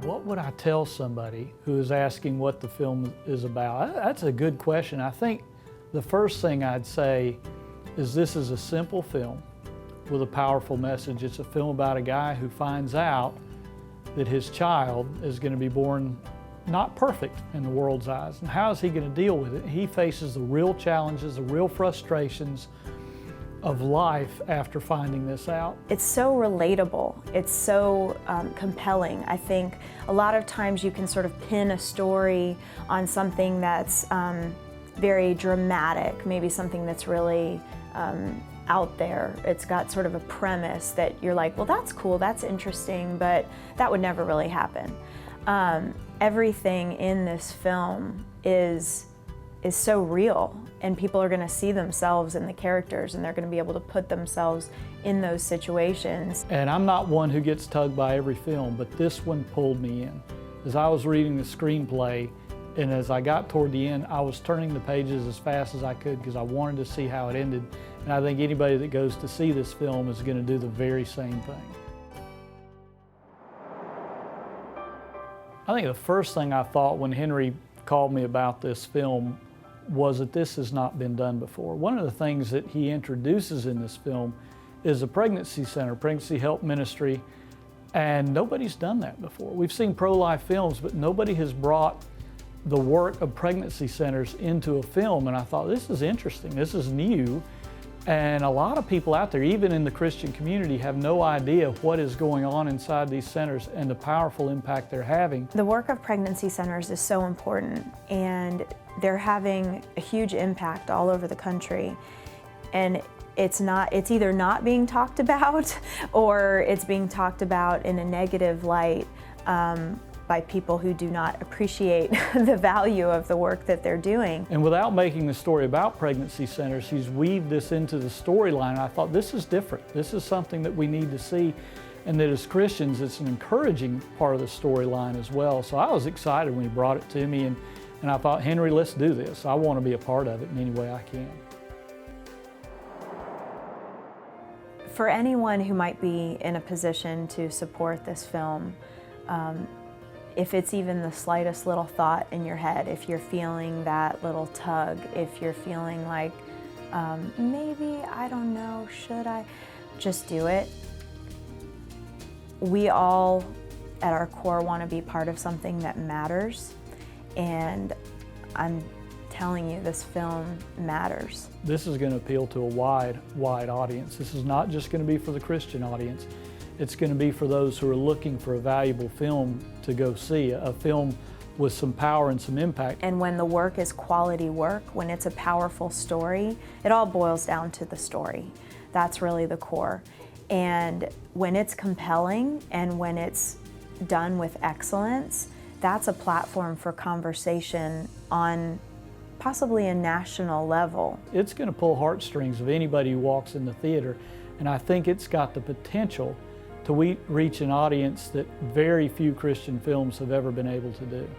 What would I tell somebody who is asking what the film is about? That's a good question. I think the first thing I'd say is this is a simple film with a powerful message. It's a film about a guy who finds out that his child is going to be born not perfect in the world's eyes. And how is he going to deal with it? He faces the real challenges, the real frustrations of life after finding this out. It's so relatable. It's so compelling. I think a lot of times you can sort of pin a story on something that's very dramatic, maybe something that's really out there. It's got sort of a premise that you're like, well, that's cool, that's interesting, but that would never really happen. Everything in this film is so real, and people are going to see themselves in the characters, and they're going to be able to put themselves in those situations. And I'm not one who gets tugged by every film, but this one pulled me in. As I was reading the screenplay, and as I got toward the end, I was turning the pages as fast as I could because I wanted to see how it ended. And I think anybody that goes to see this film is going to do the very same thing. I think the first thing I thought when Henry called me about this film was that this has not been done before. One of the things that he introduces in this film is a pregnancy center, pregnancy help ministry, and nobody's done that before. We've seen pro-life films, but nobody has brought the work of pregnancy centers into a film, and I thought, this is interesting, this is new, and a lot of people out there, even in the Christian community, have no idea what is going on inside these centers and the powerful impact they're having. The work of pregnancy centers is so important, and they're having a huge impact all over the country. And it's either not being talked about or it's being talked about in a negative light by people who do not appreciate the value of the work that they're doing. And without making the story about pregnancy centers, he's weaved this into the storyline. I thought, this is different. This is something that we need to see, and that as Christians, it's an encouraging part of the storyline as well. So I was excited when he brought it to me, and I thought, Henry, let's do this. I want to be a part of it in any way I can. For anyone who might be in a position to support this film, if it's even the slightest little thought in your head, if you're feeling that little tug, if you're feeling like, maybe, I don't know, should I? Just do it. We all, at our core, want to be part of something that matters, and I'm telling you, this film matters. This is going to appeal to a wide audience. This is not just going to be for the Christian audience. It's going to be for those who are looking for a valuable film to go see, a film with some power and some impact. And when the work is quality work, when it's a powerful story, it all boils down to the story. That's really the core. And when it's compelling and when it's done with excellence, that's a platform for conversation on possibly a national level. It's going to pull heartstrings of anybody who walks in the theater, and I think it's got the potential to reach an audience that very few Christian films have ever been able to do.